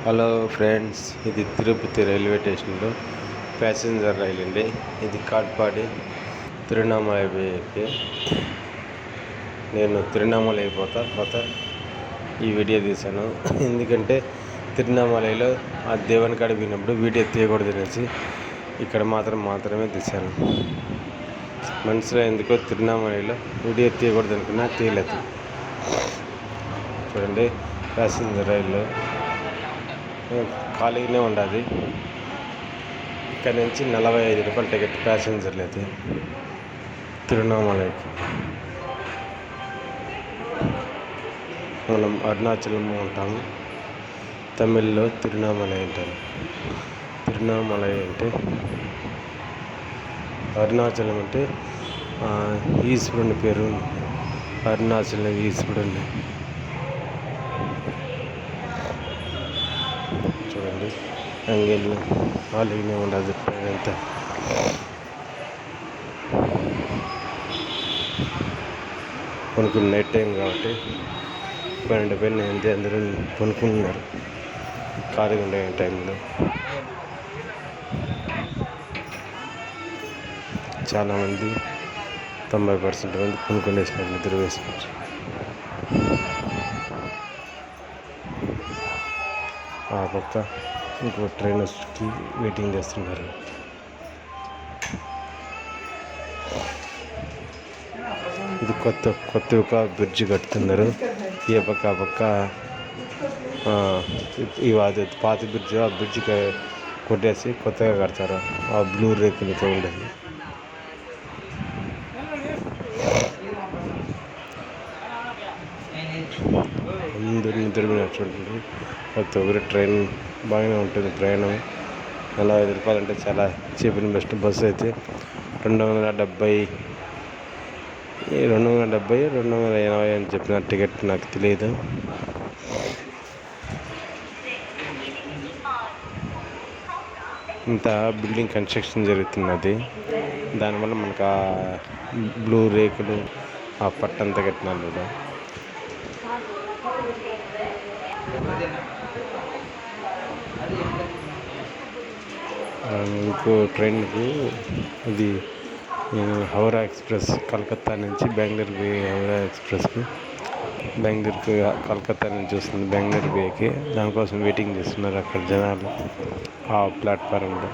Hello friends, ఇది Tirupati railway స్టేషన్లో passenger రైలు అండి. ఇది కాట్పాడి తిరువణ్ణామలై పోయేకి. నేను తిరువణ్ణామలై పోతా ఈ వీడియో తీశాను. ఎందుకంటే తిరువణ్ణామలైలో ఆ దేవుని కాడికి పోయినప్పుడు వీడియో తీయకూడదు అనేసి ఇక్కడ మాత్రమే తీశాను. మనసులో ఎందుకో తిరువణ్ణామలైలో వీడియో తీయకూడదు అనుకున్నా, తీయలేదు. చూడండి, ప్యాసింజర్ రైల్లో ఖాళీగానే ఉండాలి. ఇక్కడ నుంచి 45 రూపాయలు టికెట్ ప్యాసింజర్లు అయితే తిరువణ్ణామలైకి. మనం అరుణాచలం ఉంటాము, తమిళ్లో తిరువణ్ణామలై అంటారు. తిరువణ్ణామలై అంటే అరుణాచలం అంటే ఈశ్వరుని పేరు. అరుణాచలం ఈశ్వరుని. చూడండి, అంగేళ్ళు ఖాళీగానే ఉండదు ట్రైన్ అంతా. కొనుక్కుని నైట్ టైం కాబట్టి 12 పైన అందరూ కొనుక్కున్నారు ఖాళీగా ఉండే టైంలో. చాలామంది 90% మంది కొనుక్కొనేసినారు, నిద్ర వేసినారు. ఆ పక్క ఇంకో ట్రైన్కి వెయిటింగ్ చేస్తున్నారు. ఇది కొత్త ఒక బ్రిడ్జి కడుతున్నారు. ఏ పక్క ఆ పక్క అది పాత బ్రిడ్జ్, ఆ బ్రిడ్జ్ కొట్టేసి కొత్తగా కడతారు. ఆ బ్లూ రేకులతో ఉండేది. అందరూ నిద్రపోయినారు. చూడండి, ప్రతి ఒక్కరి ట్రైన్ బాగానే ఉంటుంది. ప్రయాణం 45 రూపాయలు అంటే చాలా చీప్ అండ్ బెస్ట్. బస్సు అయితే 270, 280 అని చెప్పిన టికెట్ నాకు తెలియదు. ఇంత బిల్డింగ్ కన్స్ట్రక్షన్ జరుగుతున్నది. దానివల్ల మనకు ఆ బ్లూ రేకులు, ఆ పట్టంతా కట్టినారు కదా. ఇంకో ట్రైన్కి ఇది హౌరా ఎక్స్ప్రెస్, కలకత్తా నుంచి బెంగళూరు పోయే హౌరా ఎక్స్ప్రెస్కి. బెంగళూరుకి కలకత్తా నుంచి వస్తుంది బెంగళూరు పోయేకి. దానికోసం వెయిటింగ్ చేస్తున్నారు అక్కడ జనాలు ఆ ప్లాట్ఫారంలో.